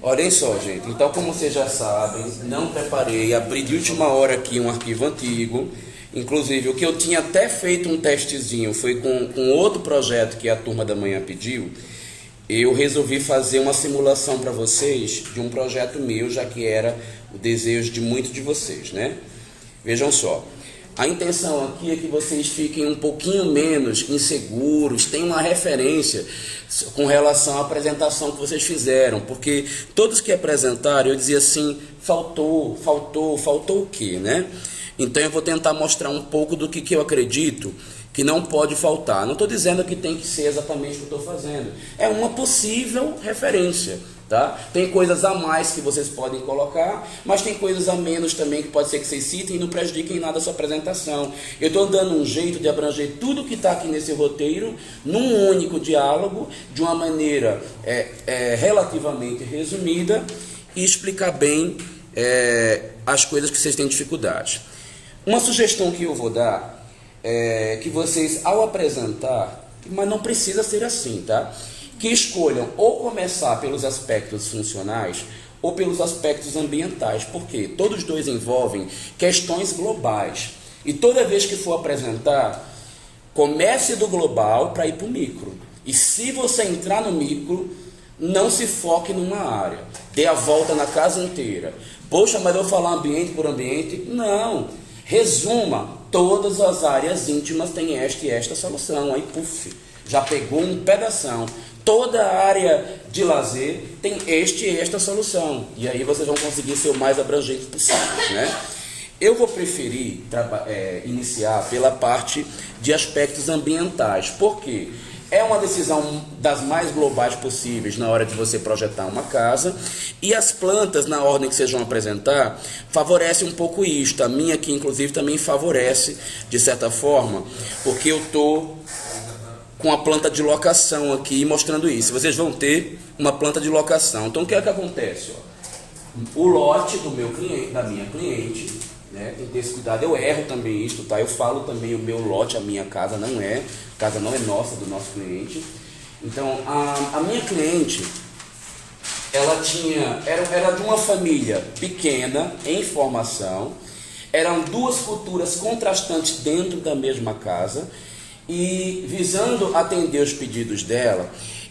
Olhem só, gente. Então, como vocês já sabem, não preparei, abri de última hora aqui um arquivo antigo. Inclusive, o que eu tinha até feito um testezinho foi com outro projeto que a turma da manhã pediu. Eu resolvi fazer uma simulação para vocês de um projeto meu, já que era o desejo de muitos de vocês, né? Vejam só. A intenção aqui é que vocês fiquem um pouquinho menos inseguros, tenham uma referência com relação à apresentação que vocês fizeram, porque todos que apresentaram, eu dizia assim, faltou o quê, né? Então eu vou tentar mostrar um pouco do que eu acredito que não pode faltar. Não estou dizendo que tem que ser exatamente o que eu estou fazendo, é uma possível referência. Tá? Tem coisas a mais que vocês podem colocar, mas tem coisas a menos também que pode ser que vocês citem e não prejudiquem nada a sua apresentação. Eu estou dando um jeito de abranger tudo que está aqui nesse roteiro num único diálogo, de uma maneira relativamente resumida, e explicar bem as coisas que vocês têm dificuldade. Uma sugestão que eu vou dar é que vocês, ao apresentar, mas não precisa ser assim, tá? Que escolham ou começar pelos aspectos funcionais ou pelos aspectos ambientais, porque todos dois envolvem questões globais. E toda vez que for apresentar, comece do global para ir para o micro. E se você entrar no micro, não se foque numa área. Dê a volta na casa inteira. Poxa, mas eu vou falar ambiente por ambiente? Não. Resuma. Todas as áreas íntimas têm esta e esta solução. Aí, puf, já pegou um pedação. Toda a área de lazer tem este e esta solução. E aí vocês vão conseguir ser o mais abrangente possível, né? Eu vou preferir iniciar pela parte de aspectos ambientais. Por quê? É uma decisão das mais globais possíveis na hora de você projetar uma casa. E as plantas, na ordem que vocês vão apresentar, favorecem um pouco isto. A minha aqui, inclusive, também favorece, de certa forma, porque eu estou com a planta de locação aqui mostrando isso. Vocês vão ter uma planta de locação. Então o que é que acontece? O lote do meu cliente, da minha cliente, né, tem que ter esse cuidado. Eu erro também isso, tá? Eu falo também o meu lote, a minha casa não é. A casa não é nossa, do nosso cliente. Então a minha cliente, ela era de uma família pequena, em formação. Eram duas culturas contrastantes dentro da mesma casa. E visando atender os pedidos dela,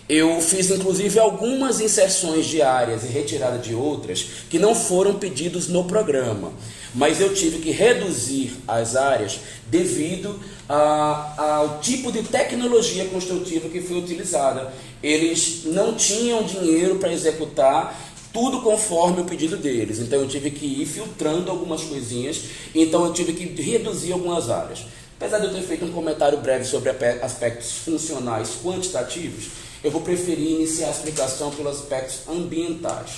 eu fiz inclusive algumas inserções de áreas e retirada de outras que não foram pedidos no programa. Mas eu tive que reduzir as áreas devido ao tipo de tecnologia construtiva que foi utilizada. Eles não tinham dinheiro para executar tudo conforme o pedido deles. Então eu tive que ir filtrando algumas coisinhas, então eu tive que reduzir algumas áreas. Apesar de eu ter feito um comentário breve sobre aspectos funcionais quantitativos, eu vou preferir iniciar a explicação pelos aspectos ambientais.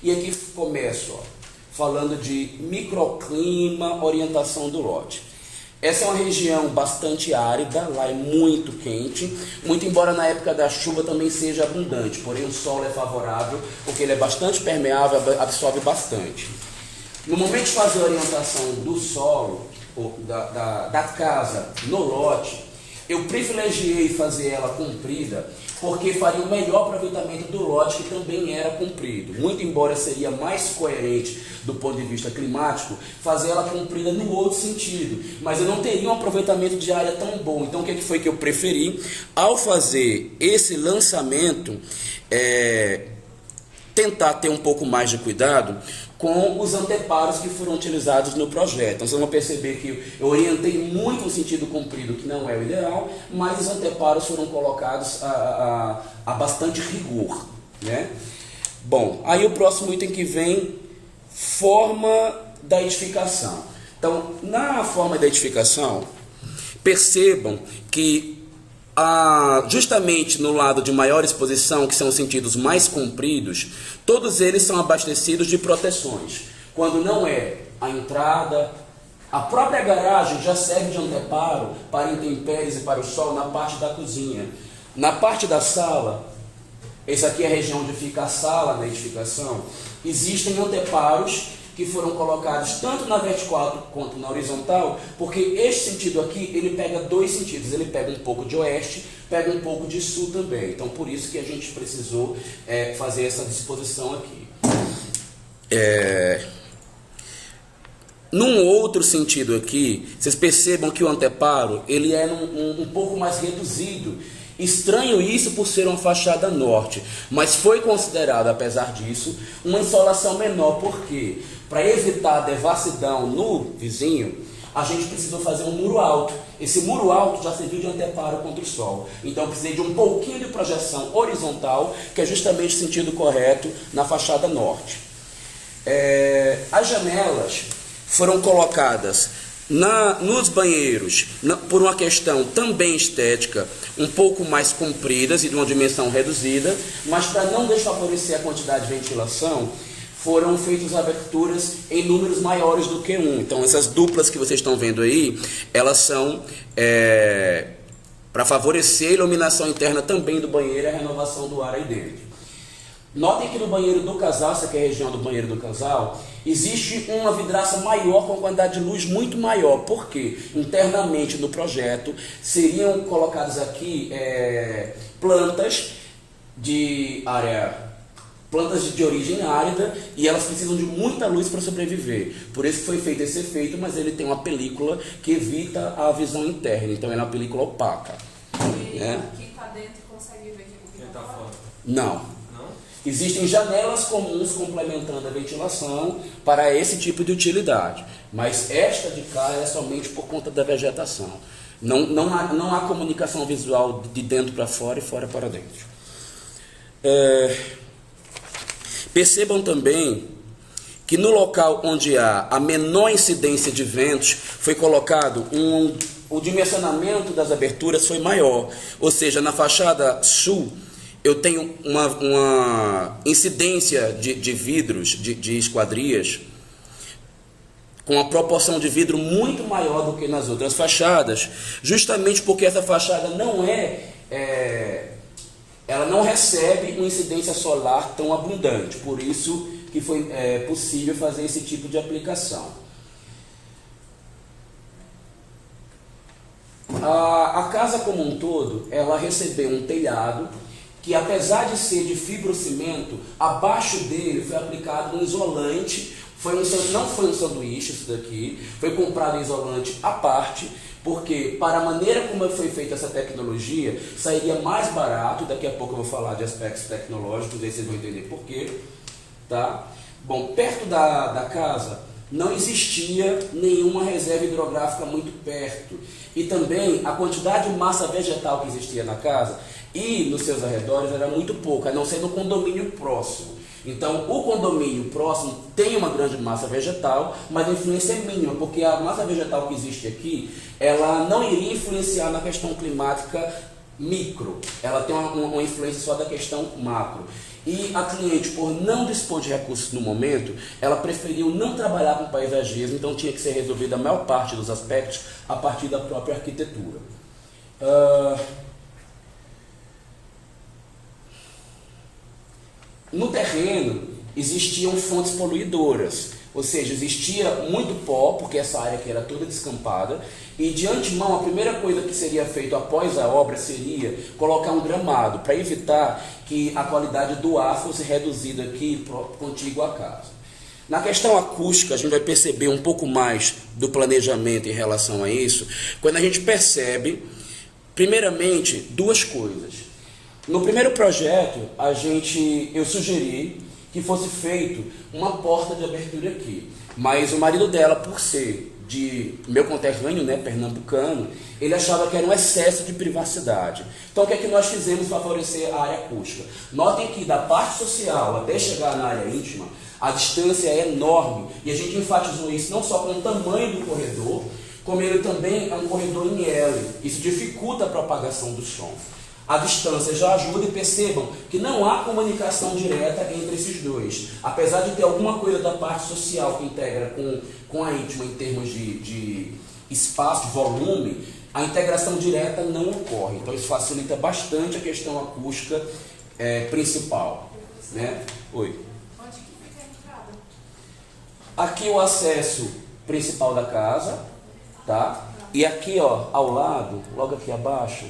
E aqui começo, falando de microclima, orientação do lote. Essa é uma região bastante árida, lá é muito quente, muito embora na época da chuva também seja abundante, porém o solo é favorável, porque ele é bastante permeável, absorve bastante. No momento de fazer a orientação do solo, da casa no lote, eu privilegiei fazer ela comprida, porque faria o melhor aproveitamento do lote, que também era comprido. Muito embora seria mais coerente do ponto de vista climático, fazer ela comprida no outro sentido, mas eu não teria um aproveitamento de área tão bom. Então o que foi que eu preferi? Ao fazer esse lançamento, tentar ter um pouco mais de cuidado com os anteparos que foram utilizados no projeto. Então vocês vão perceber que eu orientei muito no sentido comprido, que não é o ideal, mas os anteparos foram colocados a bastante rigor, né? Bom, aí o próximo item que vem, forma da edificação. Então, na forma da edificação, percebam que justamente no lado de maior exposição, que são os sentidos mais compridos, todos eles são abastecidos de proteções. Quando não é a entrada, a própria garagem já serve de anteparo para intempéries e para o sol na parte da cozinha. Na parte da sala, essa aqui é a região onde fica a sala da edificação, existem anteparos que foram colocados tanto na vertical quanto na horizontal, porque este sentido aqui, ele pega dois sentidos, ele pega um pouco de oeste, pega um pouco de sul também. Então, por isso que a gente precisou fazer essa disposição aqui. Num outro sentido aqui, vocês percebam que o anteparo ele é um pouco mais reduzido. Estranho isso por ser uma fachada norte, mas foi considerado, apesar disso, uma insolação menor. Por quê? Para evitar a devassidão no vizinho, a gente precisou fazer um muro alto. Esse muro alto já serviu de anteparo contra o sol. Então eu precisei de um pouquinho de projeção horizontal, que é justamente o sentido correto na fachada norte. As janelas foram colocadas nos banheiros, por uma questão também estética, um pouco mais compridas e de uma dimensão reduzida, mas para não desfavorecer a quantidade de ventilação, foram feitas aberturas em números maiores do que um. Então essas duplas que vocês estão vendo aí, elas são para favorecer a iluminação interna também do banheiro e a renovação do ar aí dentro. Notem que no banheiro do casal, essa aqui é a região do banheiro do casal, existe uma vidraça maior com uma quantidade de luz muito maior, porque internamente no projeto seriam colocadas aqui plantas de origem árida e elas precisam de muita luz para sobreviver. Por isso foi feito esse efeito, mas ele tem uma película que evita a visão interna, então é uma película opaca. E aqui está dentro consegue ver o que está fora? Não. Existem janelas comuns complementando a ventilação para esse tipo de utilidade, mas esta de cá é somente por conta da vegetação. Não há comunicação visual de dentro para fora e fora para dentro. Percebam também que no local onde há a menor incidência de ventos foi colocado o dimensionamento das aberturas foi maior, ou seja, na fachada sul eu tenho uma incidência de vidros, de esquadrias, com uma proporção de vidro muito maior do que nas outras fachadas, justamente porque essa fachada ela não recebe uma incidência solar tão abundante, por isso que foi possível fazer esse tipo de aplicação. A casa como um todo, ela recebeu um telhado, que apesar de ser de fibrocimento, abaixo dele foi aplicado um isolante, não foi um sanduíche isso daqui, foi comprado isolante à parte, porque para a maneira como foi feita essa tecnologia, sairia mais barato, daqui a pouco eu vou falar de aspectos tecnológicos, aí vocês vão entender por quê. Tá? Bom, perto da casa não existia nenhuma reserva hidrográfica muito perto, e também a quantidade de massa vegetal que existia na casa e nos seus arredores era muito pouca, a não ser no condomínio próximo. Então, o condomínio próximo tem uma grande massa vegetal, mas a influência é mínima, porque a massa vegetal que existe aqui, ela não iria influenciar na questão climática micro, ela tem uma influência só da questão macro. E a cliente, por não dispor de recursos no momento, ela preferiu não trabalhar com paisagismo, então tinha que ser resolvida a maior parte dos aspectos a partir da própria arquitetura. No terreno existiam fontes poluidoras, ou seja, existia muito pó, porque essa área aqui era toda descampada, e de antemão a primeira coisa que seria feita após a obra seria colocar um gramado, para evitar que a qualidade do ar fosse reduzida aqui contíguo à casa. Na questão acústica, a gente vai perceber um pouco mais do planejamento em relação a isso, quando a gente percebe, primeiramente, duas coisas. No primeiro projeto, eu sugeri que fosse feito uma porta de abertura aqui, mas o marido dela, por ser de meu conterrâneo, pernambucano, ele achava que era um excesso de privacidade. Então o que é que nós fizemos para favorecer a área acústica? Notem que da parte social até chegar na área íntima, a distância é enorme, e a gente enfatizou isso não só com o tamanho do corredor, como ele também é um corredor em L. Isso dificulta a propagação do som. A distância já ajuda, e percebam que não há comunicação direta entre esses dois. Apesar de ter alguma coisa da parte social que integra com a íntima em termos de espaço, de volume, a integração direta não ocorre. Então isso facilita bastante a questão acústica principal. Né? Oi. Onde que fica a entrada? Aqui o acesso principal da casa, tá? E aqui, ó, ao lado, logo aqui abaixo,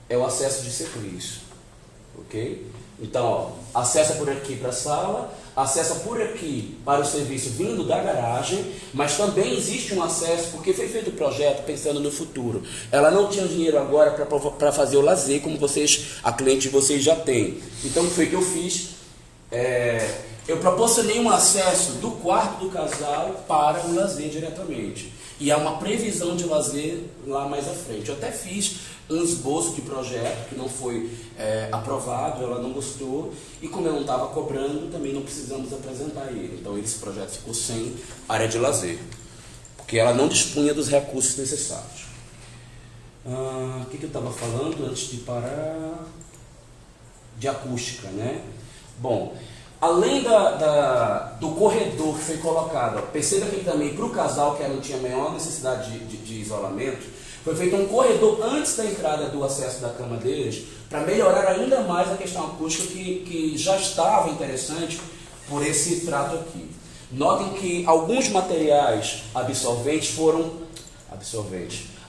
é o acesso de serviço, ok? Então, ó, acessa por aqui para a sala, acessa por aqui para o serviço vindo da garagem, mas também existe um acesso, porque foi feito o projeto pensando no futuro. Ela não tinha dinheiro agora para fazer o lazer, como vocês, a cliente de vocês já tem. Então, o que foi que eu fiz? Eu proporcionei um acesso do quarto do casal para o lazer diretamente. E há uma previsão de lazer lá mais à frente. Eu até fiz um esboço de projeto que não foi aprovado, ela não gostou, e como eu não estava cobrando, também não precisamos apresentar ele. Então esse projeto ficou sem área de lazer, porque ela não dispunha dos recursos necessários. O que eu estava falando antes de parar? De acústica, né? Bom, além do corredor que foi colocado, ó, perceba que também para o casal que não tinha maior necessidade de isolamento, foi feito um corredor antes da entrada do acesso da cama deles, para melhorar ainda mais a questão acústica que já estava interessante por esse trato aqui. Notem que alguns materiais absorventes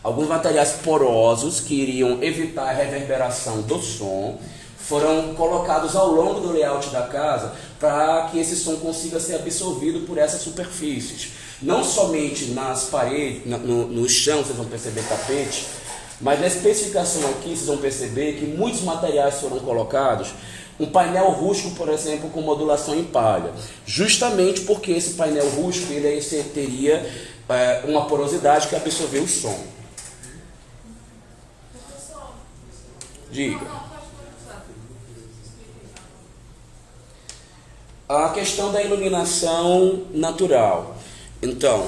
alguns materiais porosos que iriam evitar a reverberação do som, foram colocados ao longo do layout da casa para que esse som consiga ser absorvido por essas superfícies. Não somente nas paredes, no chão vocês vão perceber tapete, mas na especificação aqui vocês vão perceber que muitos materiais foram colocados. Um painel rústico, por exemplo, com modulação em palha. Justamente porque esse painel rústico ele teria uma porosidade que absorveu o som. Diga. A questão da iluminação natural. Então,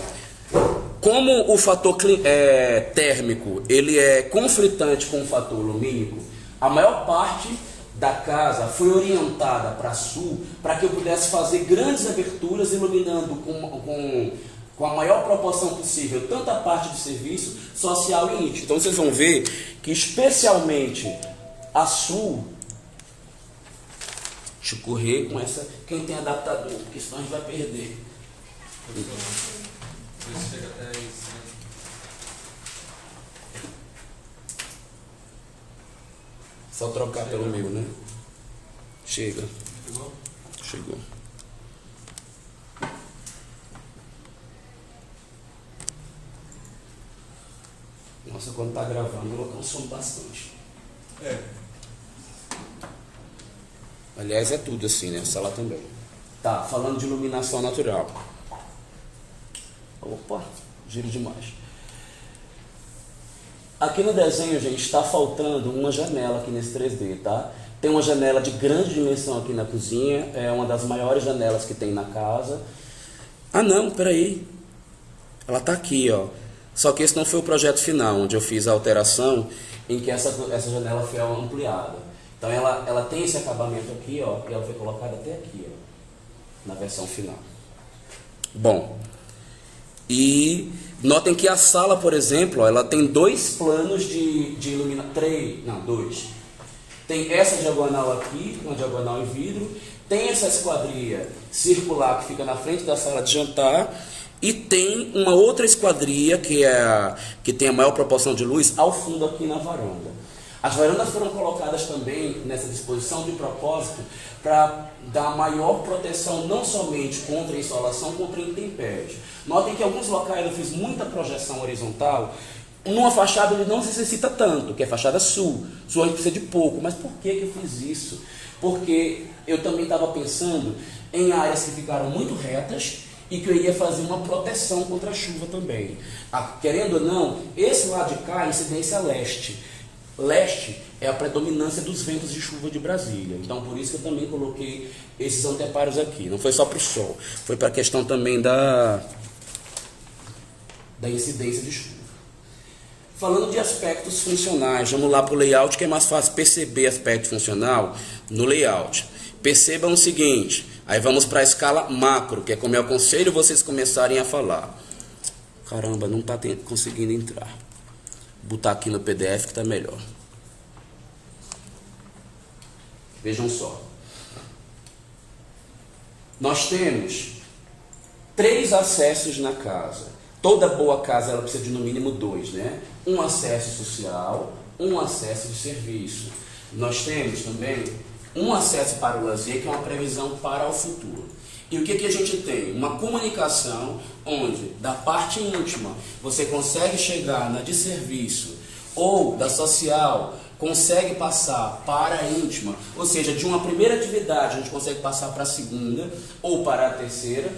como o fator térmico ele é conflitante com o fator lumínico, a maior parte da casa foi orientada para sul para que eu pudesse fazer grandes aberturas iluminando com a maior proporção possível tanto a parte de serviço, social e íntimo. Então vocês vão ver que especialmente a sul, deixa eu correr com essa, quem tem adaptador, porque senão a gente vai perder. Chega até isso, né? Só trocar pelo meu, né? Chega. Chegou? Chegou. Nossa, quando tá gravando eu consumo bastante. Aliás, é tudo assim, né? Sala também. Tá, falando de iluminação natural. Opa, giro demais. Aqui no desenho, gente, está faltando uma janela aqui nesse 3D, tá? Tem uma janela de grande dimensão aqui na cozinha, é uma das maiores janelas que tem na casa. Ah não, peraí. Ela tá aqui, ó. Só que esse não foi o projeto final, onde eu fiz a alteração em que essa janela foi ampliada. Então ela tem esse acabamento aqui, ó, e ela foi colocada até aqui, ó, na versão final. Bom, e notem que a sala, por exemplo, ó, ela tem dois planos de iluminação, dois. Tem essa diagonal aqui, uma diagonal em vidro, tem essa esquadria circular que fica na frente da sala de jantar, e tem uma outra esquadria que tem a maior proporção de luz ao fundo aqui na varanda. As varandas foram colocadas também nessa disposição de propósito para dar maior proteção não somente contra a insolação, contra intempéries. Notem que em alguns locais eu fiz muita projeção horizontal. Numa fachada ele não se necessita tanto, que é a fachada sul. Sul a gente precisa de pouco. Mas por que eu fiz isso? Porque eu também estava pensando em áreas que ficaram muito retas e que eu iria fazer uma proteção contra a chuva também. Querendo ou não, esse lado de cá é incidência leste. Leste é a predominância dos ventos de chuva de Brasília. Então, por isso que eu também coloquei esses anteparos aqui. Não foi só para o sol, foi para a questão também da incidência de chuva. Falando de aspectos funcionais, vamos lá para o layout, que é mais fácil perceber aspecto funcional no layout. Percebam o seguinte, aí vamos para a escala macro, que é como eu aconselho vocês começarem a falar. Caramba, não está conseguindo entrar. Vou botar aqui no PDF que está melhor. Vejam só. Nós temos 3 acessos na casa. Toda boa casa ela precisa de no mínimo 2, né? Um acesso social, um acesso de serviço. Nós temos também um acesso para o lazer, que é uma previsão para o futuro. E o que a gente tem? Uma comunicação onde, da parte íntima, você consegue chegar na de serviço ou da social, consegue passar para a íntima, ou seja, de uma primeira atividade a gente consegue passar para a segunda ou para a terceira,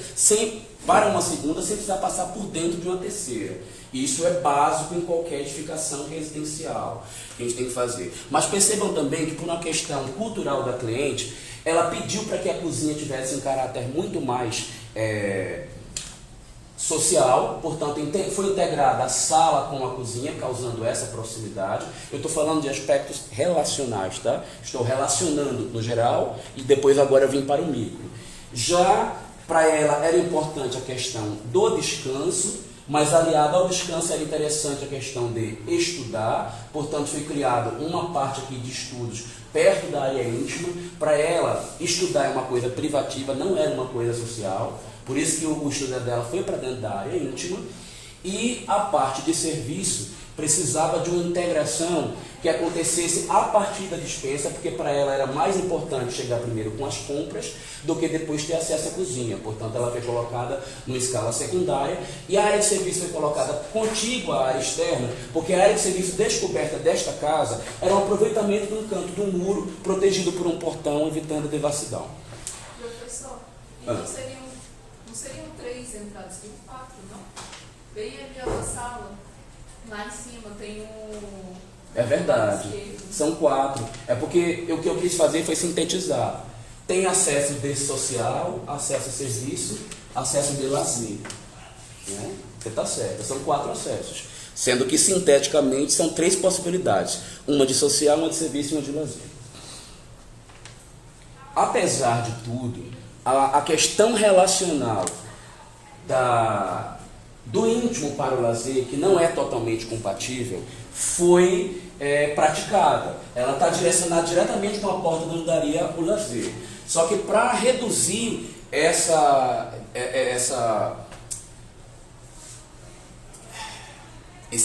para uma segunda sem precisar passar por dentro de uma terceira. Isso é básico em qualquer edificação residencial que a gente tem que fazer. Mas percebam também que por uma questão cultural da cliente, ela pediu para que a cozinha tivesse um caráter muito mais social, portanto foi integrada a sala com a cozinha, causando essa proximidade. Eu estou falando de aspectos relacionais, tá? Estou relacionando no geral e depois agora eu vim para o micro. Já para ela era importante a questão do descanso, mas aliado ao descanso era interessante a questão de estudar, portanto foi criada uma parte aqui de estudos perto da área íntima. Para ela, estudar é uma coisa privativa, não era uma coisa social, por isso que o estudo dela foi para dentro da área íntima. E a parte de serviço precisava de uma integração que acontecesse a partir da despensa, porque para ela era mais importante chegar primeiro com as compras do que depois ter acesso à cozinha. Portanto, ela foi colocada numa escala secundária e a área de serviço foi colocada contígua à área externa, porque a área de serviço descoberta desta casa era um aproveitamento de um canto do muro, protegido por um portão, evitando devassidão. Professor, e não seriam 3 entradas, seriam 4, não? Bem ali na sala, lá em cima tem um... É verdade, são 4. É porque o que eu quis fazer foi sintetizar. Tem acesso de social, acesso a serviço, acesso de lazer. Né? Você está certo, são 4 acessos. Sendo que sinteticamente são 3 possibilidades. Uma de social, uma de serviço e uma de lazer. Apesar de tudo, a questão relacional do íntimo para o lazer, que não é totalmente compatível, foi praticada. Ela está direcionada diretamente com a porta onde daria o lazer. Só que para reduzir esse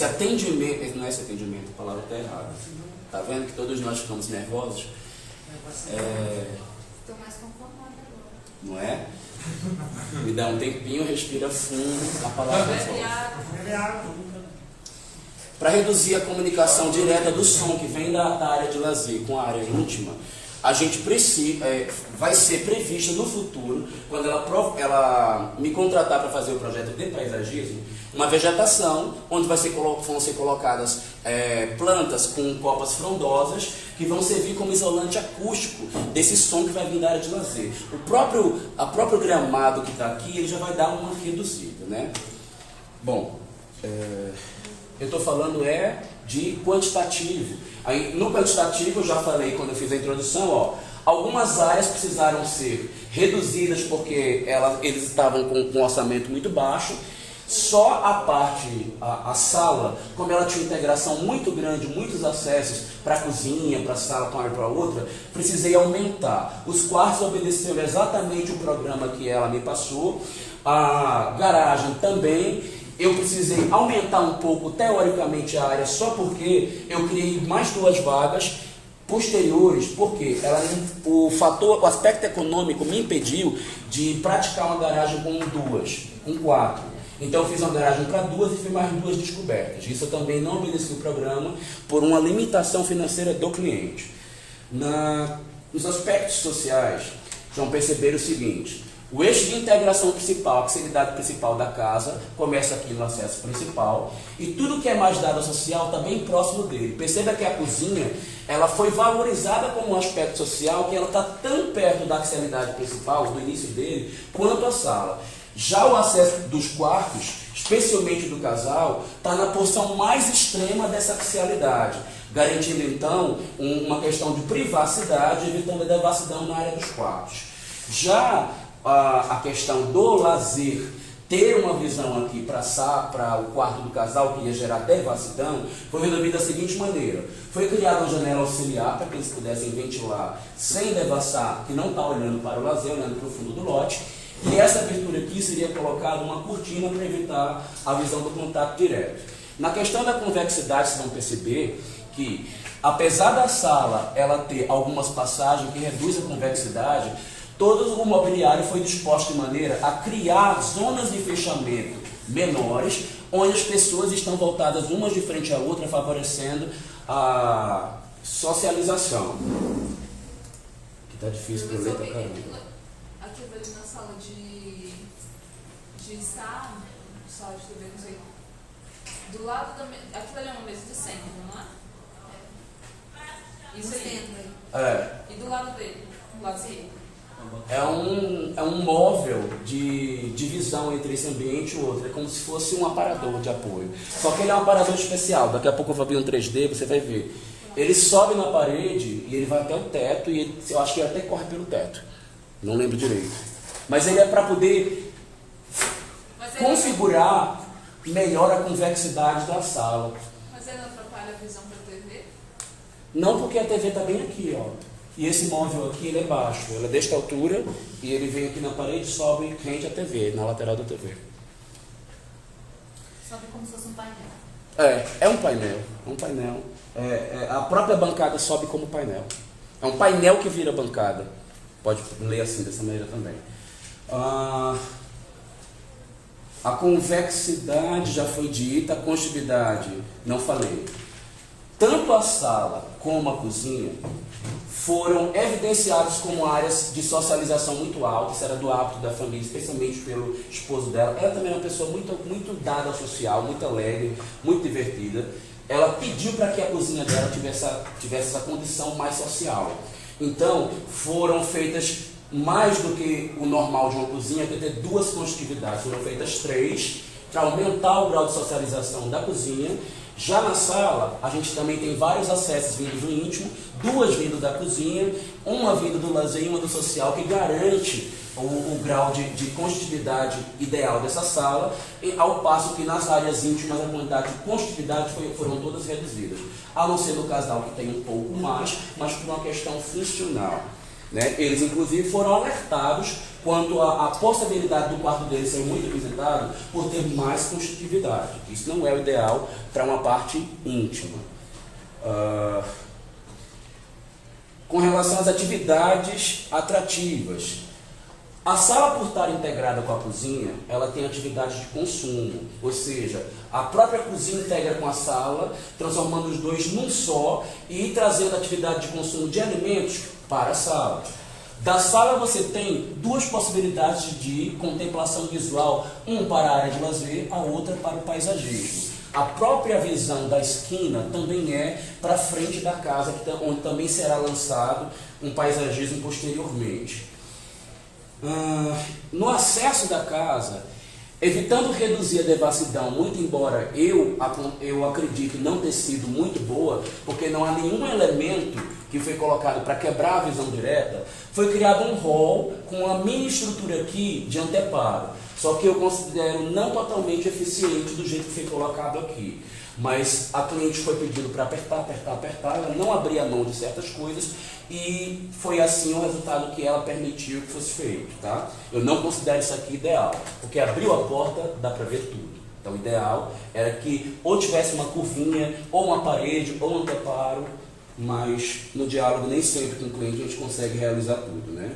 atendimento, não é esse atendimento, a palavra está errada. Está vendo que todos nós ficamos nervosos? Estou mais conformada agora. Não é? Me dá um tempinho, respira fundo, a palavra é para reduzir a comunicação direta do som que vem da área de lazer com a área íntima, a gente precisa, vai ser prevista no futuro, quando ela me contratar para fazer o projeto de paisagismo, uma vegetação onde vão ser colocadas plantas com copas frondosas que vão servir como isolante acústico desse som que vai vir da área de lazer. O próprio gramado que está aqui, ele já vai dar uma reduzida, né? Bom, eu estou falando de quantitativo. Aí, no quantitativo, eu já falei quando eu fiz a introdução, algumas áreas precisaram ser reduzidas porque eles estavam com um orçamento muito baixo. Só a sala, como ela tinha integração muito grande, muitos acessos para a cozinha, para a sala, para uma e para outra, precisei aumentar. Os quartos obedeceram exatamente o programa que ela me passou. A garagem também. Eu precisei aumentar um pouco, teoricamente, a área, só porque eu criei mais 2 vagas posteriores, porque o aspecto econômico me impediu de praticar uma garagem com 4. Então eu fiz uma garagem para 2 e fiz mais 2 descobertas. Isso eu também não obedeci o programa por uma limitação financeira do cliente. Nos aspectos sociais, vão perceber o seguinte: o eixo de integração principal, a facilidade principal da casa, começa aqui no acesso principal, e tudo que é mais dado social está bem próximo dele. Perceba que a cozinha, ela foi valorizada como um aspecto social, que ela está tão perto da axialidade principal, do início dele, quanto a sala. Já o acesso dos quartos, especialmente do casal, está na porção mais extrema dessa axialidade, garantindo então uma questão de privacidade, evitando a devassidão na área dos quartos. Já a questão do lazer, ter uma visão aqui para o quarto do casal que ia gerar devassidão, foi resolvido da seguinte maneira: foi criada uma janela auxiliar para que eles pudessem ventilar sem devassar, que não está olhando para o lazer, olhando para o fundo do lote, E essa abertura aqui seria colocada uma cortina para evitar a visão do contato direto. Na questão da convexidade, vocês vão perceber que, apesar da sala ela ter algumas passagens que reduzem a convexidade, todo o mobiliário foi disposto de maneira a criar zonas de fechamento menores, onde as pessoas estão voltadas umas de frente à outra, favorecendo a socialização. Que tá difícil para eu ler pra caramba. Aquilo ali na sala de estar, sala de TV, não sei. Do lado da mesa. Aquilo ali é uma mesa de centro, não é? Isso aí. E do lado dele? Do lado dele. É um móvel de divisão entre esse ambiente e o outro. É como se fosse um aparador de apoio. Só que ele é um aparador especial. Daqui a pouco eu vou abrir um 3D, você vai ver. Ele sobe na parede e ele vai até o teto e ele, eu acho que ele até corre pelo teto. Não lembro direito. Mas ele é para poder configurar melhor a convexidade da sala. Mas ele não atrapalha a visão para a TV? Não, porque a TV está bem aqui, ó. E esse móvel aqui, ele é baixo. Ele é desta altura e ele vem aqui na parede e sobe rente à TV, na lateral da TV. Sobe como se fosse um painel. É um painel. É um painel. A própria bancada sobe como painel. É um painel que vira bancada. Pode ler assim, dessa maneira também. A convexidade já foi dita, a contividade, não falei. Tanto a sala como a cozinha foram evidenciados como áreas de socialização muito altas. Isso era do hábito da família, especialmente pelo esposo dela. Ela também era uma pessoa muito dada ao social, muito alegre, muito divertida. Ela pediu para que a cozinha dela tivesse essa condição mais social. Então, foram feitas mais do que o normal de uma cozinha, que é ter duas conectividades. Foram feitas 3, para aumentar o grau de socialização da cozinha. Já na sala, a gente também tem vários acessos vindos do íntimo, 2 vindo da cozinha, uma vindo do lazer e uma do social, que garante o grau de constitutividade ideal dessa sala, ao passo que nas áreas íntimas a quantidade de constitutividade foram todas reduzidas. A não ser no casal que tem um pouco mais, mas por uma questão funcional. Né? Eles, inclusive, foram alertados quanto à possibilidade do quarto deles ser muito representado por ter mais constitutividade. Isso não é o ideal para uma parte íntima. Com relação às atividades atrativas, a sala, por estar integrada com a cozinha, ela tem atividades de consumo, ou seja, a própria cozinha integra com a sala, transformando os dois num só e trazendo atividade de consumo de alimentos para a sala. Da sala você tem 2 possibilidades de contemplação visual, um para a área de lazer, a outra para o paisagismo. A própria visão da esquina também é para frente da casa, onde também será lançado um paisagismo posteriormente. No acesso da casa, evitando reduzir a devassidão, muito embora eu acredito não ter sido muito boa, porque não há nenhum elemento que foi colocado para quebrar a visão direta, foi criado um hall com uma mini estrutura aqui de anteparo, só que eu considero não totalmente eficiente do jeito que foi colocado aqui. Mas a cliente foi pedindo para apertar, ela não abria mão de certas coisas e foi assim o resultado que ela permitiu que fosse feito, tá? Eu não considero isso aqui ideal, porque abriu a porta, dá para ver tudo. Então o ideal era que ou tivesse uma curvinha, ou uma parede, ou um anteparo, mas no diálogo nem sempre com o cliente a gente consegue realizar tudo, né?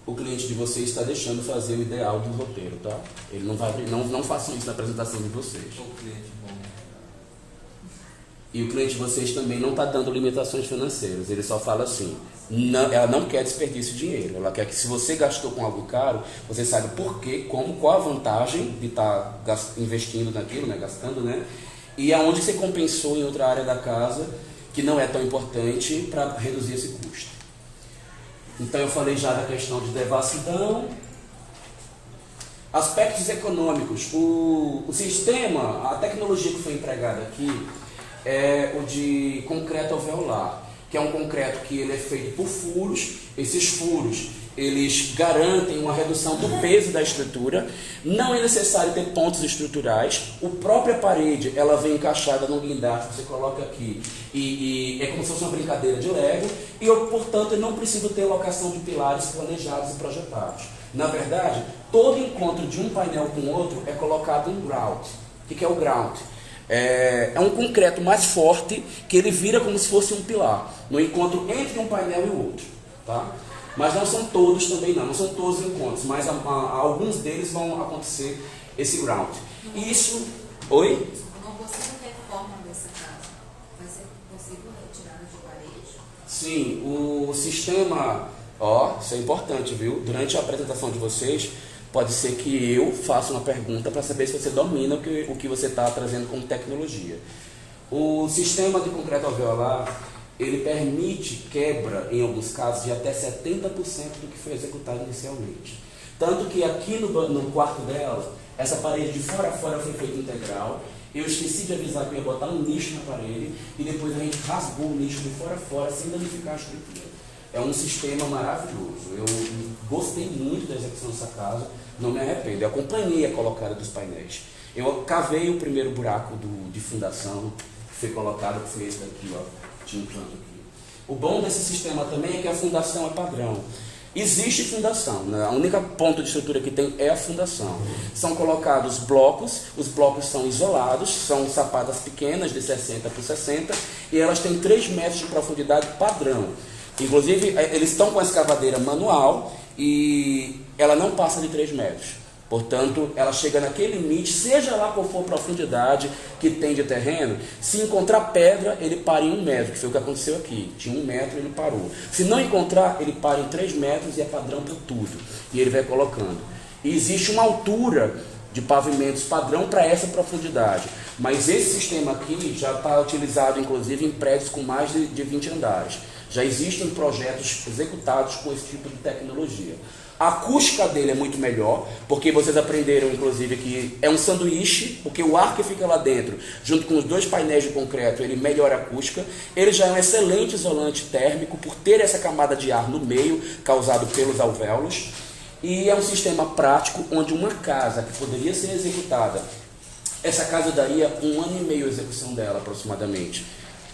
O cliente de vocês está deixando fazer o ideal do roteiro, tá? Ele não vai, não façam isso na apresentação de vocês. O cliente bom. E o cliente de vocês também não está dando limitações financeiras. Ele só fala assim, ela não quer desperdício de dinheiro. Ela quer que, se você gastou com algo caro, você saiba por quê, como, qual a vantagem de estar investindo naquilo, né, gastando, né? E aonde você compensou em outra área da casa que não é tão importante para reduzir esse custo. Então eu falei já da questão de devassidão. Aspectos econômicos. O sistema, a tecnologia que foi empregada aqui é o de concreto alveolar. que é um concreto que ele é feito por furos. Esses furos, eles garantem uma redução do peso da estrutura. Não é necessário ter pontos estruturais. A própria parede, ela vem encaixada no guindaste, você coloca aqui, e é como se fosse uma brincadeira de Lego, e eu, portanto, eu não preciso ter locação de pilares planejados e projetados. Na verdade, todo encontro de um painel com o outro é colocado um grout. O que é o grout? É um concreto mais forte que ele vira como se fosse um pilar no encontro entre um painel e o outro, tá? Mas não são todos também não são todos os encontros, mas alguns deles vão acontecer esse grout. Isso... Oi? Não consigo reforma dessa casa. Vai ser possível retirada de parede? Sim, o sistema... isso é importante, viu? Durante a apresentação de vocês, pode ser que eu faça uma pergunta para saber se você domina o que você está trazendo como tecnologia. O sistema de concreto alveolar, ele permite quebra, em alguns casos, de até 70% do que foi executado inicialmente. Tanto que aqui no quarto dela, essa parede de fora a fora foi feita integral. Eu esqueci de avisar que eu ia botar um nicho na parede e depois a gente rasgou o nicho de fora a fora sem danificar a estrutura. É um sistema maravilhoso. Eu gostei muito da execução dessa casa, não me arrependo. Eu acompanhei a colocada dos painéis. Eu cavei o primeiro buraco de fundação que foi colocado, que foi esse daqui, ó. Tinha um canto aqui. O bom desse sistema também é que a fundação é padrão. Existe fundação, né? A única ponto de estrutura que tem é a fundação. São colocados blocos, os blocos são isolados, são sapatas pequenas de 60 por 60 e elas têm 3 metros de profundidade padrão. Inclusive, eles estão com a escavadeira manual e ela não passa de 3 metros. Portanto, ela chega naquele limite, seja lá qual for a profundidade que tem de terreno. Se encontrar pedra, ele para em 1 metro, que foi o que aconteceu aqui. Tinha 1 metro e ele parou. Se não encontrar, ele para em 3 metros e é padrão para tudo. E ele vai colocando. E existe uma altura de pavimentos padrão para essa profundidade. Mas esse sistema aqui já está utilizado, inclusive, em prédios com mais de 20 andares. Já existem projetos executados com esse tipo de tecnologia. A acústica dele é muito melhor, porque vocês aprenderam, inclusive, que é um sanduíche, porque o ar que fica lá dentro, junto com os 2 painéis de concreto, ele melhora a acústica. Ele já é um excelente isolante térmico, por ter essa camada de ar no meio, causado pelos alvéolos. E é um sistema prático, onde uma casa que poderia ser executada, essa casa daria 1 ano e meio a execução dela, aproximadamente.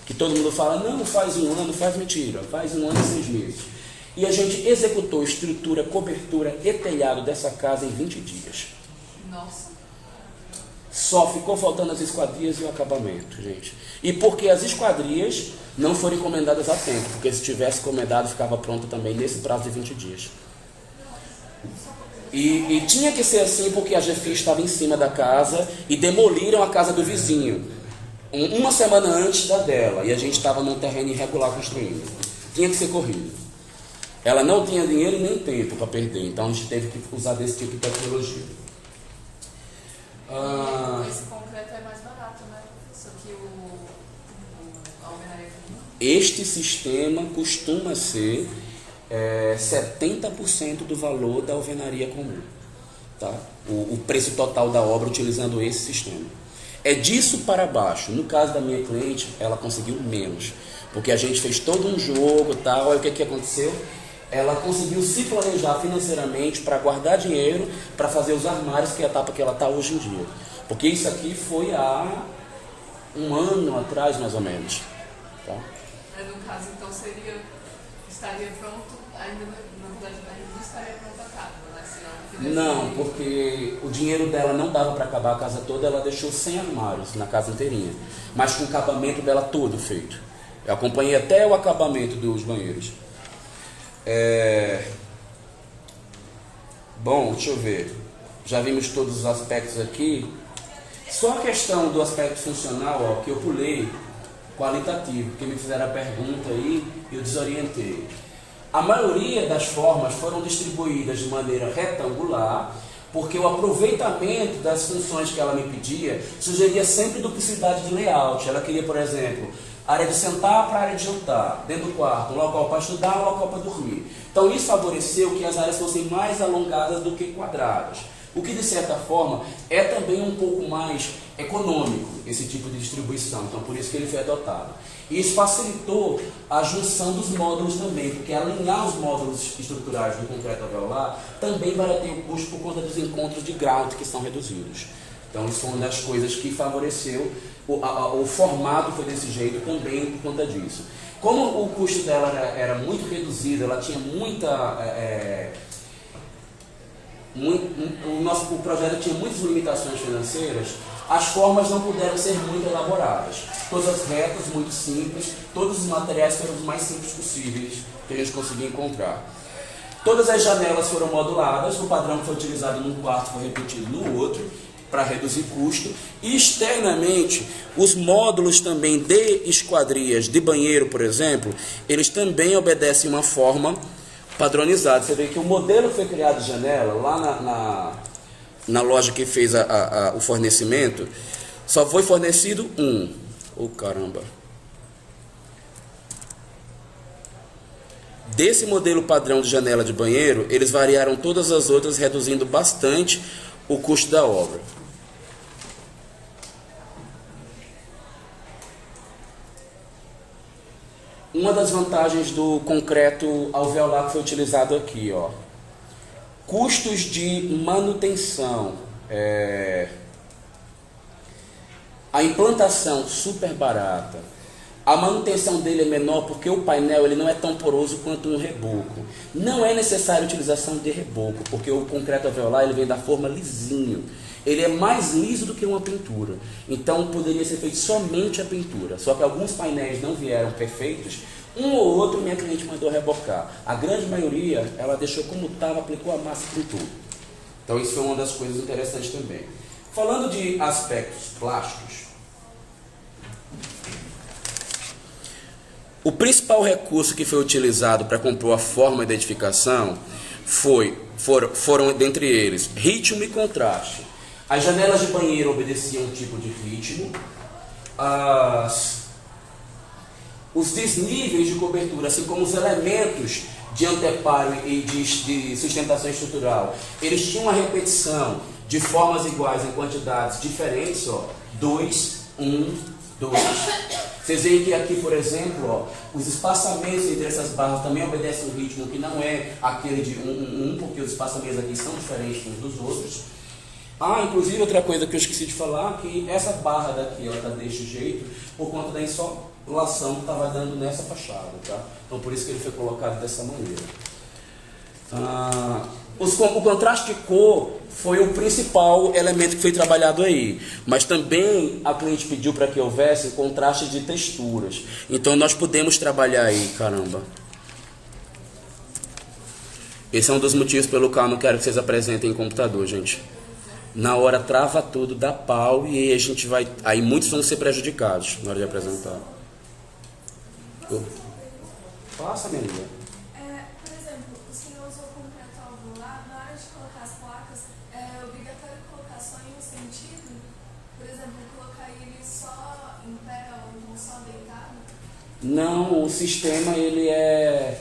Que todo mundo fala, não, faz 1 ano, faz mentira, faz 1 ano e 6 meses. E a gente executou estrutura, cobertura e telhado dessa casa em 20 dias. Nossa. Só ficou faltando as esquadrias e o acabamento, gente. E porque as esquadrias não foram encomendadas a tempo, porque se tivesse encomendado, ficava pronto também nesse prazo de 20 dias. E tinha que ser assim porque a GFI estava em cima da casa e demoliram a casa do vizinho. Uma semana antes da dela, e a gente estava num terreno irregular construindo. Tinha que ser corrido. Ela não tinha dinheiro e nem tempo para perder, então a gente teve que usar desse tipo de tecnologia. Esse concreto é mais barato, né? Isso aqui a alvenaria comum. Este sistema costuma ser 70% do valor da alvenaria comum. Tá? O preço total da obra utilizando esse sistema. É disso para baixo. No caso da minha cliente, ela conseguiu menos. Porque a gente fez todo um jogo e tal. Aí o que aconteceu? Ela conseguiu se planejar financeiramente para guardar dinheiro para fazer os armários, que é a etapa que ela está hoje em dia. Porque isso aqui foi há 1 ano atrás, mais ou menos. Tá? Mas no caso, então, estaria pronto, ainda não estaria pronto a casa, né? Não, porque o dinheiro dela não dava para acabar a casa toda, ela deixou 100 armários na casa inteirinha, mas com o acabamento dela todo feito. Eu acompanhei até o acabamento dos banheiros. Bom, deixa eu ver. Já vimos todos os aspectos aqui. Só a questão do aspecto funcional, que eu pulei, qualitativo, porque me fizeram a pergunta aí e eu desorientei. A maioria das formas foram distribuídas de maneira retangular, porque o aproveitamento das funções que ela me pedia sugeria sempre duplicidade de layout. Ela queria, por exemplo, área de sentar para área de jantar, dentro do quarto, um local para estudar, um local para dormir. Então isso favoreceu que as áreas fossem mais alongadas do que quadradas. O que, de certa forma, é também um pouco mais econômico, esse tipo de distribuição. Então, por isso que ele foi adotado. E isso facilitou a junção dos módulos também, porque alinhar os módulos estruturais do concreto alveolar também barateia o custo por conta dos encontros de grout que são reduzidos. Então isso foi uma das coisas que favoreceu, o formato foi desse jeito também por conta disso. Como o custo dela era muito reduzido, ela tinha o projeto tinha muitas limitações financeiras, as formas não puderam ser muito elaboradas. Todas as retas, muito simples, todos os materiais foram os mais simples possíveis que a gente conseguia encontrar. Todas as janelas foram moduladas, o padrão que foi utilizado num quarto foi repetido no outro, para reduzir custo. E externamente, os módulos também de esquadrias de banheiro, por exemplo, eles também obedecem uma forma padronizada. Você vê que o modelo foi criado de janela, lá na loja que fez o fornecimento, só foi fornecido um. Oh, caramba! Desse modelo padrão de janela de banheiro, eles variaram todas as outras, reduzindo bastante o custo da obra. Uma das vantagens do concreto alveolar que foi utilizado aqui, ó. Custos de manutenção. A implantação super barata. A manutenção dele é menor porque o painel ele não é tão poroso quanto um reboco. Não é necessária a utilização de reboco, porque o concreto alveolar ele vem da forma lisinho. Ele é mais liso do que uma pintura. Então poderia ser feito somente a pintura. Só que alguns painéis não vieram perfeitos. Um ou outro minha cliente mandou rebocar. A grande maioria ela deixou como estava, aplicou a massa e pintou. Então isso foi uma das coisas interessantes também. Falando de aspectos plásticos, o principal recurso que foi utilizado para compor a forma da edificação foram dentre eles ritmo e contraste. As janelas de banheiro obedeciam um tipo de ritmo. Os desníveis de cobertura, assim como os elementos de anteparo e de sustentação estrutural, eles tinham uma repetição de formas iguais em quantidades diferentes, ó, 2, 1, 2. Vocês veem que aqui, por exemplo, ó, os espaçamentos entre essas barras também obedecem um ritmo que não é aquele de 1, 1, porque os espaçamentos aqui são diferentes uns dos outros. Inclusive outra coisa que eu esqueci de falar, que essa barra daqui, ela está desse jeito por conta da insolação que estava dando nessa fachada, tá? Então por isso que ele foi colocado dessa maneira. O contraste de cor foi o principal elemento que foi trabalhado aí, mas também a cliente pediu para que houvesse contraste de texturas. Então nós podemos trabalhar aí, caramba. Esse é um dos motivos pelo qual eu não quero que vocês apresentem em computador, gente. Na hora trava tudo, dá pau e a gente vai... Aí muitos vão ser prejudicados na hora de apresentar. Passa, minha amiga. Por exemplo, o senhor usou concreto alveolar, na hora de colocar as placas, é obrigatório colocar só em um sentido? Por exemplo, colocar ele só em pé ou então só deitado? Não, o sistema ele é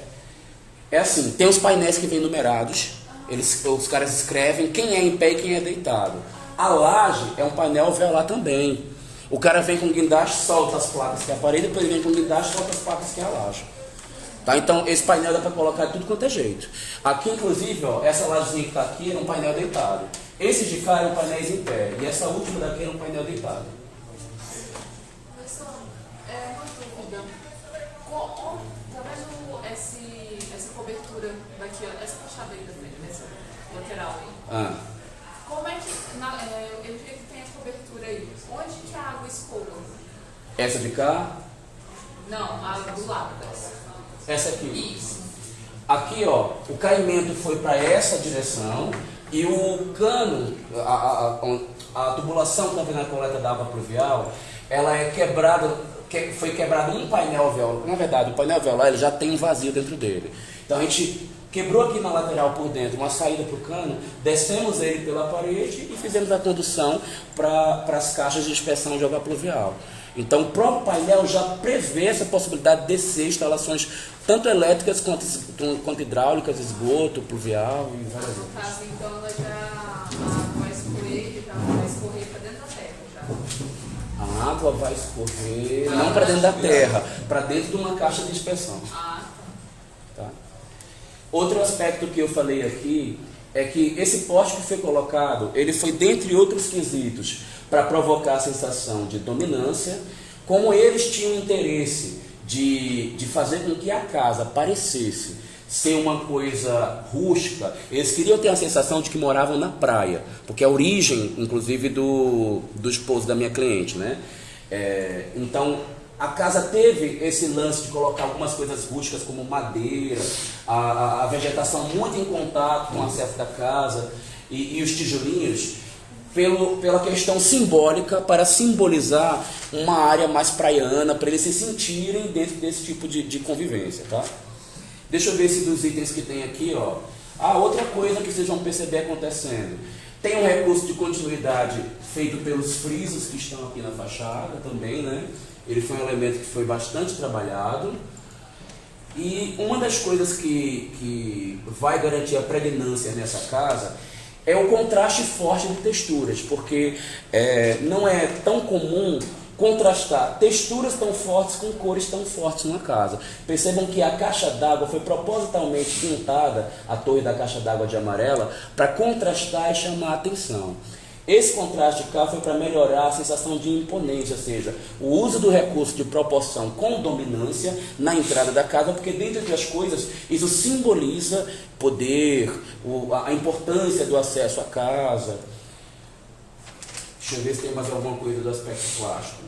assim, tem os painéis que vêm numerados. Os caras escrevem quem é em pé e quem é deitado. A laje é um painel alveolar também. O cara vem com guindaste, solta as placas que é a parede, depois ele vem com guindaste, solta as placas que é a laje. Tá? Então esse painel dá para colocar de tudo quanto é jeito. Aqui inclusive, ó, essa lajezinha que está aqui é um painel deitado. Esse de cá é um painel em pé. E essa última daqui é um painel deitado. Professor, uma dúvida. Tá vendo essa cobertura daqui, ó, essa fachada aí da frente, essa lateral aí? Como é que, eu vi que tem a cobertura aí, onde que a água escoa? Essa de cá? Não, a do lado dessa. Essa aqui. Isso. Aqui, ó, o caimento foi para essa direção e o cano, a tubulação que está na coleta da água pluvial, ela é quebrada, foi quebrado um painel alveolar. Na verdade, o painel alveolar ele já tem um vazio dentro dele. Então a gente quebrou aqui na lateral por dentro uma saída para o cano, descemos ele pela parede e fizemos a condução para as caixas de dispersão de água pluvial. Então o próprio painel já prevê essa possibilidade de descer instalações tanto elétricas quanto hidráulicas, esgoto, pluvial e várias outras. No caso, então, ela já vai escorrer para dentro da terra já. A água vai escorrer, não para dentro da terra, para dentro de uma caixa de inspeção. Tá? Outro aspecto que eu falei aqui é que esse poste que foi colocado, ele foi, dentre outros quesitos, para provocar a sensação de dominância. Como eles tinham interesse de fazer com que a casa parecesse ser uma coisa rústica, eles queriam ter a sensação de que moravam na praia, porque é a origem, inclusive, do esposo da minha cliente, né? Então, a casa teve esse lance de colocar algumas coisas rústicas, como madeira, a vegetação muito em contato com o acesso da casa, e os tijolinhos, pela questão simbólica, para simbolizar uma área mais praiana, para eles se sentirem dentro desse tipo de convivência, tá? Deixa eu ver se dos itens que tem aqui, ó. Outra coisa que vocês vão perceber acontecendo. Tem um recurso de continuidade feito pelos frisos que estão aqui na fachada também, né? Ele foi um elemento que foi bastante trabalhado. E uma das coisas que vai garantir a pregnância nessa casa é o contraste forte de texturas, porque não é tão comum contrastar texturas tão fortes com cores tão fortes numa casa. Percebam que a caixa d'água foi propositalmente pintada, a torre da caixa d'água de amarela, para contrastar e chamar a atenção. Esse contraste cá foi para melhorar a sensação de imponência, ou seja, o uso do recurso de proporção com dominância na entrada da casa, porque, dentre outras coisas, isso simboliza poder, a importância do acesso à casa. Deixa eu ver se tem mais alguma coisa do aspecto plástico.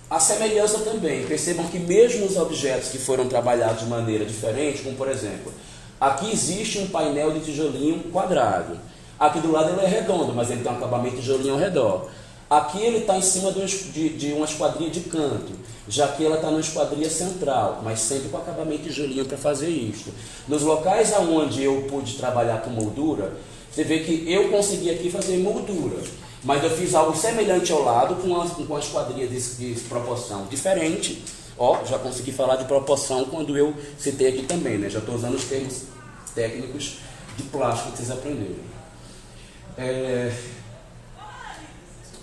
A semelhança também. Percebam que mesmo os objetos que foram trabalhados de maneira diferente, como por exemplo, aqui existe um painel de tijolinho quadrado. Aqui do lado ele é redondo, mas ele tem um acabamento de tijolinho ao redor. Aqui ele está em cima de uma esquadria de canto. Já que ela está numa esquadria central, mas sempre com acabamento de tijolinho para fazer isso. Nos locais onde eu pude trabalhar com moldura, você vê que eu consegui aqui fazer moldura, mas eu fiz algo semelhante ao lado com uma esquadria de proporção diferente. Já consegui falar de proporção quando eu citei aqui também, né? Já estou usando os termos técnicos de plástico que vocês aprenderam.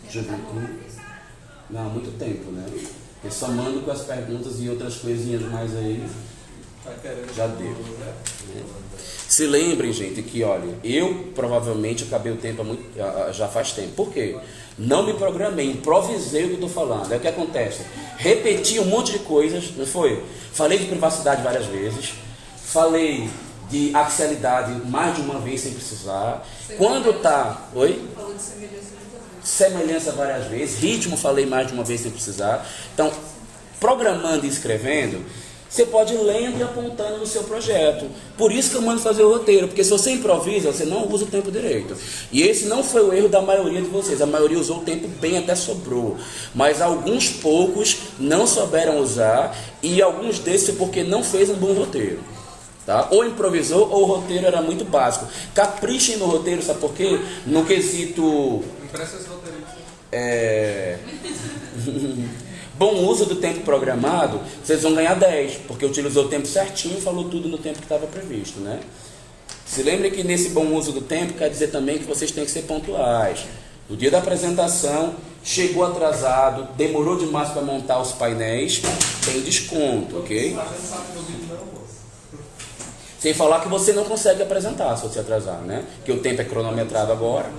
Deixa eu ver aqui. Não, muito tempo, né? Porque somando com as perguntas e outras coisinhas mais aí, já deu. Se lembrem, gente, que olha, eu provavelmente acabei o tempo já faz tempo. Por quê? Não me programei, improvisei o que eu estou falando. É o que acontece. Repeti um monte de coisas, não foi? Falei de privacidade várias vezes. Falei de axialidade mais de uma vez sem precisar. Quando está... Oi? Falou de semelhança muitas vezes. Semelhança várias vezes. Ritmo falei mais de uma vez sem precisar. Então, programando e escrevendo, você pode ir lendo e apontando no seu projeto. Por isso que eu mando fazer o roteiro, porque se você improvisa, você não usa o tempo direito. E esse não foi o erro da maioria de vocês. A maioria usou o tempo bem, até sobrou. Mas alguns poucos não souberam usar, e alguns desses porque não fez um bom roteiro. Tá? Ou improvisou, ou o roteiro era muito básico. Caprichem no roteiro, sabe por quê? No quesito... Impressa esse roteiro. Bom uso do tempo programado, vocês vão ganhar 10, porque utilizou o tempo certinho e falou tudo no tempo que estava previsto, né? Se lembre que nesse bom uso do tempo quer dizer também que vocês têm que ser pontuais. No dia da apresentação, chegou atrasado, demorou demais para montar os painéis, tem desconto, ok? Sem falar que você não consegue apresentar se você atrasar, né? Porque o tempo é cronometrado agora.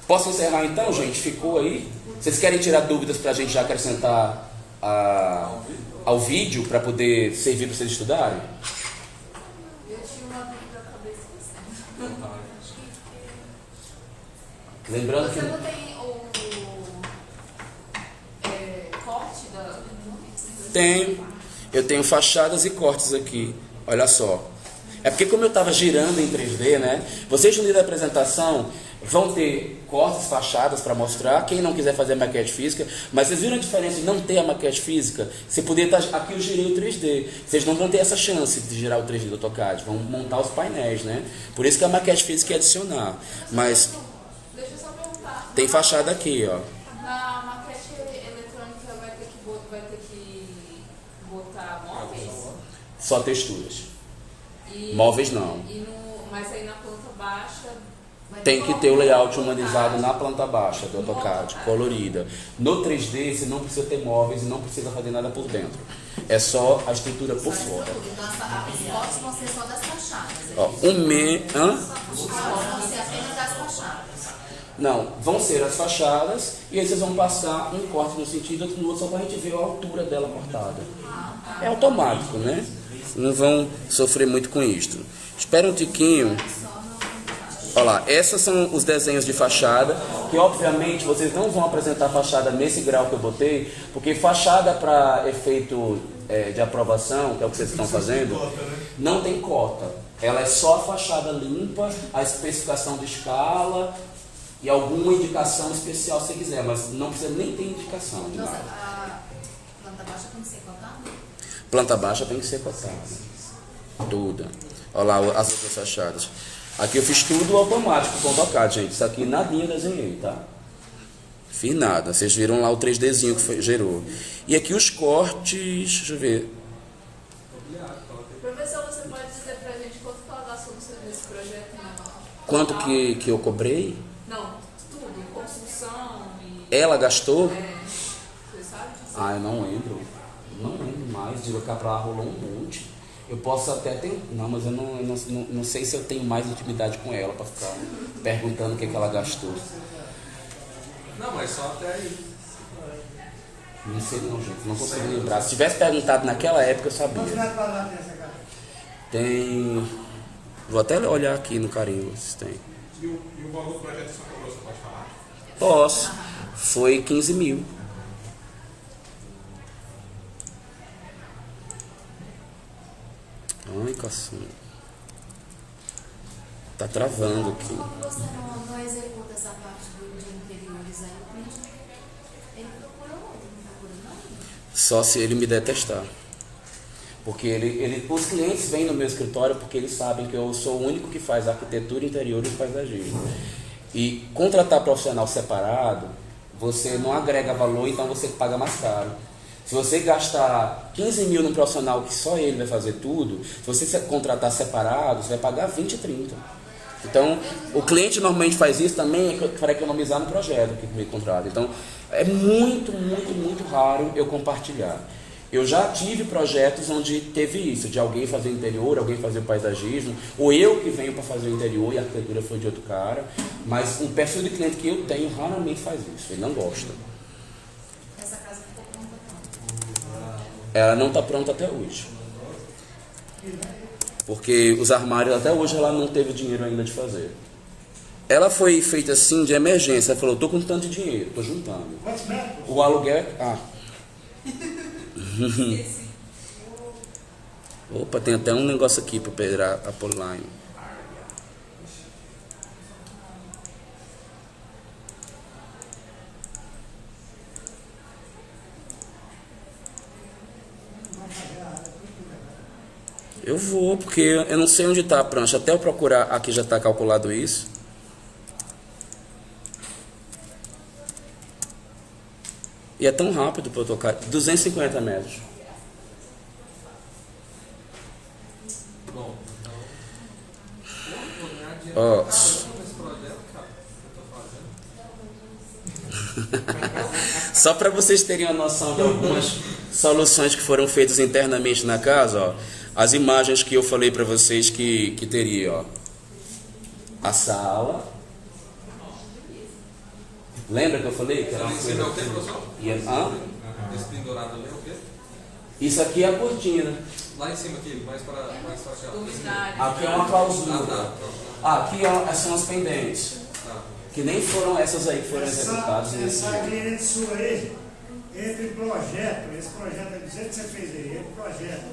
Posso encerrar então, gente? Ficou aí? Vocês querem tirar dúvidas para a gente já acrescentar ao vídeo para poder servir para vocês estudarem? Eu tinha uma dúvida na cabeça. Lembrando Você que... não tem o corte da... Tenho. Eu tenho fachadas e cortes aqui. Olha só. É porque como eu estava girando em 3D, né? Vocês no dia da apresentação vão ter cortes, fachadas para mostrar, quem não quiser fazer maquete física, mas vocês viram a diferença de não ter a maquete física? Você poderia estar aqui, eu girei o 3D, vocês não vão ter essa chance de girar o 3D do AutoCAD, vão montar os painéis, né? Por isso que a maquete física é adicionar, mas Deixa eu só perguntar. tem fachada aqui, ó. Na maquete eletrônica vai ter que botar móveis? Só texturas. Móveis não. Mas aí na planta baixa Tem que ter o layout humanizado na planta baixa do AutoCAD, colorida. No 3D você não precisa ter móveis e não precisa fazer nada por dentro. É só a estrutura por fora. Então as fotos vão ser só das fachadas. Ó, Os fotos vão ser apenas das fachadas. Não, vão ser as fachadas e aí vocês vão passar um corte no sentido, outro no outro, só para a gente ver a altura dela cortada. É automático, né? Não vão sofrer muito com isto. Espera um tiquinho. Olha lá, esses são os desenhos de fachada, que obviamente vocês não vão apresentar fachada nesse grau que eu botei, porque fachada para efeito de aprovação, que é o que vocês estão fazendo, não tem cota. Ela é só a fachada limpa, a especificação de escala e alguma indicação especial se quiser, mas não precisa nem ter indicação de nada. A planta baixa tem que ser cotada? Planta baixa tem que ser cotada. Tudo. Olha lá as outras fachadas. Aqui eu fiz tudo automático com AutoCAD, gente. Isso aqui nadinha eu desenhei, tá? Fiz nada. Vocês viram lá o 3Dzinho que gerou. E aqui os cortes, deixa eu ver. Professor, você pode dizer pra gente quanto ela gastou nesse projeto? Né? Quanto que eu cobrei? Não, tudo. Construção e... Ela gastou? Você sabe disso? Ah, eu não lembro. Não lembro mais. De cá pra lá rolou um monte. Eu posso até ter... Não, mas eu não sei se eu tenho mais intimidade com ela para ficar perguntando o que ela gastou. Não, mas só até aí. Não sei não, gente. Não consigo lembrar. Se tivesse perguntado naquela época, eu sabia. Tem... Vou até olhar aqui no carimbo se tem. E o valor do projeto São Paulo, você pode falar? Posso. Foi 15 mil. Ai, caçamba. Tá travando aqui. Como você não executa essa parte de interiores aí, o cliente, ele procura outro, não procura não? Só se ele me detestar. Porque os clientes vêm no meu escritório porque eles sabem que eu sou o único que faz arquitetura interior e paisagismo. E contratar profissional separado, você não agrega valor, então você paga mais caro. Se você gastar 15 mil num profissional que só ele vai fazer tudo, se você contratar separado, você vai pagar 20, 30. Então, o cliente normalmente faz isso também para economizar no projeto que me contrata. Então, é muito, muito, muito raro eu compartilhar. Eu já tive projetos onde teve isso, de alguém fazer o interior, alguém fazer o paisagismo, ou eu que venho para fazer o interior e a arquitetura foi de outro cara, mas um perfil de cliente que eu tenho raramente faz isso, ele não gosta. Essa casa ficou pronta quando? Ela não está pronta até hoje. Porque os armários até hoje ela não teve dinheiro ainda de fazer. Ela foi feita assim de emergência, ela falou, estou com tanto de dinheiro, estou juntando. O aluguel Opa, tem até um negócio aqui para pedrar a polyline. Eu vou, porque eu não sei onde está a prancha. Até eu procurar, aqui já está calculado isso. E é tão rápido para eu tocar. 250 metros. Bom, então... Ó. Esse projeto, cara, que eu tô fazendo. Só para vocês terem a noção de algumas soluções que foram feitas internamente na casa, ó. As imagens que eu falei para vocês que teria, ó. A sala. Lembra que eu falei que era uma coisa... o quê, professor? Esse pendurado ali é o quê? Isso aqui é a cortina. Lá em cima aqui, mais para cá. Dormitário. Aqui é uma clausura. Aqui são as pendentes. Tá. Que nem foram essas aí que foram executadas nesse Essa cliente sua aí, entre projeto, esse projeto aí, do jeito que você fez aí, entre projeto,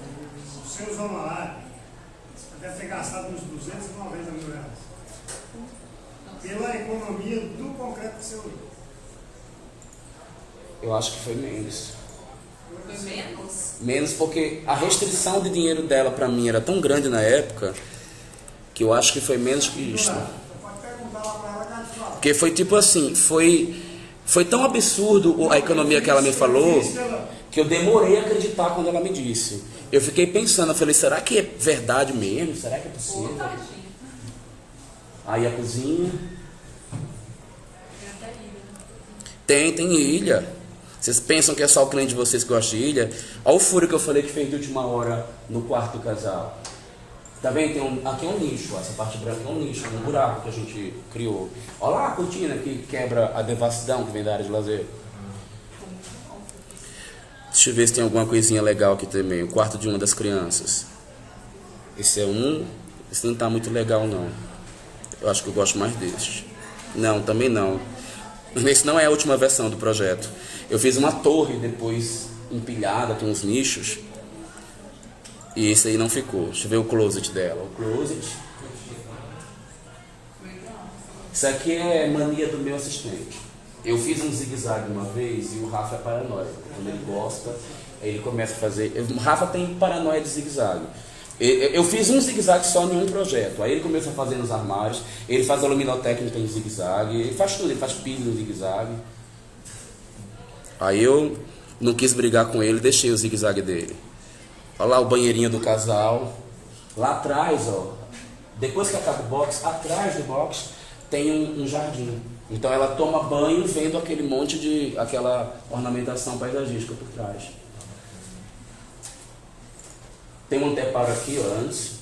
os seus honorários, deve ter gastado uns 290 mil reais. Pela economia do concreto que você usou. Eu acho que foi menos. Foi menos? Menos porque a restrição de dinheiro dela para mim era tão grande na época que eu acho que foi menos que isso. Pode perguntar lá para ela que ela te fala. Porque foi tipo assim, foi tão absurdo a economia que ela me falou que eu demorei a acreditar quando ela me disse. Eu fiquei pensando, eu falei, será que é verdade mesmo? Será que é Pô, possível? tadinho. Aí a cozinha. Tem ilha. Vocês pensam que é só o cliente de vocês que gosta de ilha? Olha o furo que eu falei que fez de última hora no quarto do casal. Tá vendo? Aqui é um nicho, essa parte branca é um nicho, um buraco que a gente criou. Olha lá a cortina que quebra a devassidão que vem da área de lazer. Deixa eu ver se tem alguma coisinha legal aqui também. O quarto de uma das crianças. Esse não tá muito legal não. Eu acho que eu gosto mais deste. Não, também não. Esse não é a última versão do projeto. Eu fiz uma torre depois empilhada com uns nichos. E esse aí não ficou. Deixa eu ver o closet dela. O closet. Isso aqui é mania do meu assistente. Eu fiz um zigue-zague uma vez e o Rafa é paranoico. Quando ele gosta, ele começa a fazer... O Rafa tem paranoia de zigue-zague. Eu fiz um zigue-zague só em um projeto. Aí ele começou a fazer nos armários. Ele faz a luminotécnica em zigue-zague. Ele faz tudo. Ele faz pilha no zigue-zague. Aí eu não quis brigar com ele, deixei o zigue-zague dele. Olha lá o banheirinho do casal. Lá atrás, ó, depois que acaba o box, atrás do box tem um jardim. Então ela toma banho vendo aquela ornamentação paisagística por trás. Tem um anteparo aqui, ó, antes,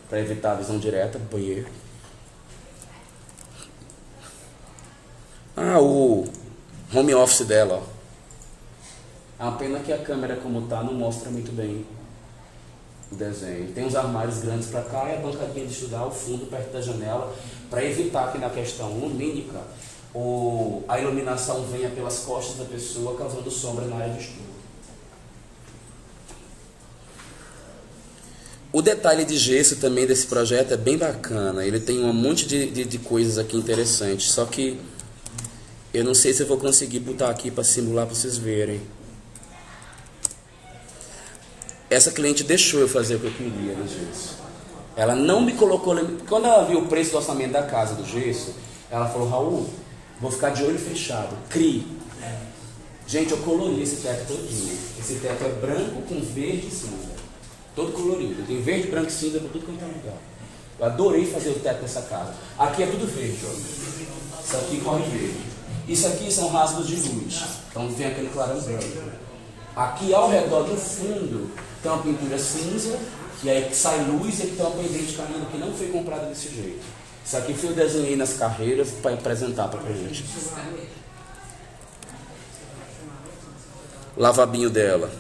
para evitar a visão direta do banheiro. O home office dela, ó. A pena que a câmera como tá não mostra muito bem o desenho. Tem uns armários grandes para cá e a bancadinha de estudar ao fundo, perto da janela, para evitar que na questão lumínica a iluminação venha pelas costas da pessoa, causando sombra na área de estudo. O detalhe de gesso também desse projeto é bem bacana. Ele tem um monte de coisas aqui interessantes, só que eu não sei se eu vou conseguir botar aqui para simular para vocês verem. Essa cliente deixou eu fazer o que eu queria no gesso. Ela não me colocou... Quando ela viu o preço do orçamento da casa do gesso, ela falou: Raul, vou ficar de olho fechado. Crie. Gente, eu colori esse teto todinho. Esse teto é branco com verde e cinza. Todo colorido. Tem verde, branco e cinza para tudo quanto é lugar. Eu adorei fazer o teto dessa casa. Aqui é tudo verde, ó. Isso aqui corre verde. Isso aqui são rasgos de luz. Então tem aquele clarão branco. Aqui ao redor do fundo tem uma pintura cinza, que aí sai luz e aqui tem uma pendente caindo que não foi comprada desse jeito. Isso aqui foi eu desenhei nas carreiras para apresentar para a gente. Lavabinho dela.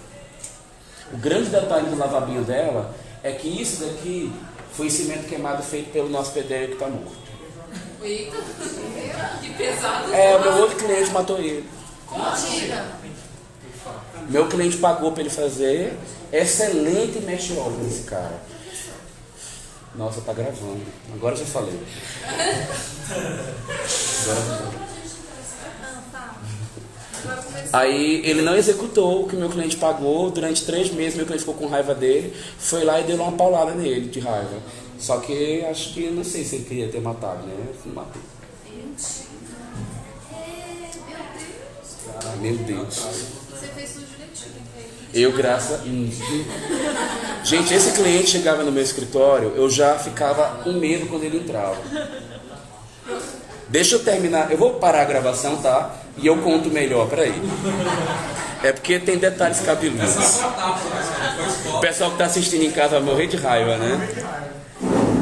O grande detalhe do lavabinho dela é que isso daqui foi cimento queimado feito pelo nosso pedreiro que está morto. Eita, que pesado. O meu outro cliente matou ele. Mentira. Meu cliente pagou para ele fazer. Excelente mestre obra esse cara. Nossa, tá gravando. Agora eu já falei. Aí ele não executou o que meu cliente pagou. Durante 3 meses meu cliente ficou com raiva dele. Foi lá e deu uma paulada nele de raiva. Só que acho que não sei se ele queria ter matado, né? Não matou. Meu Deus. Você fez tudo direitinho. Eu, graças... Gente, esse cliente chegava no meu escritório, eu já ficava com medo quando ele entrava. Deixa eu terminar, eu vou parar a gravação, tá? E eu conto melhor, peraí. É porque tem detalhes cabeludos. O pessoal que está assistindo em casa vai morrer de raiva, né?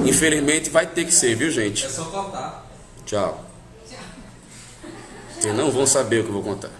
Infelizmente vai ter que ser, viu, gente? É só cortar. Tchau. Vocês não vão saber o que eu vou contar.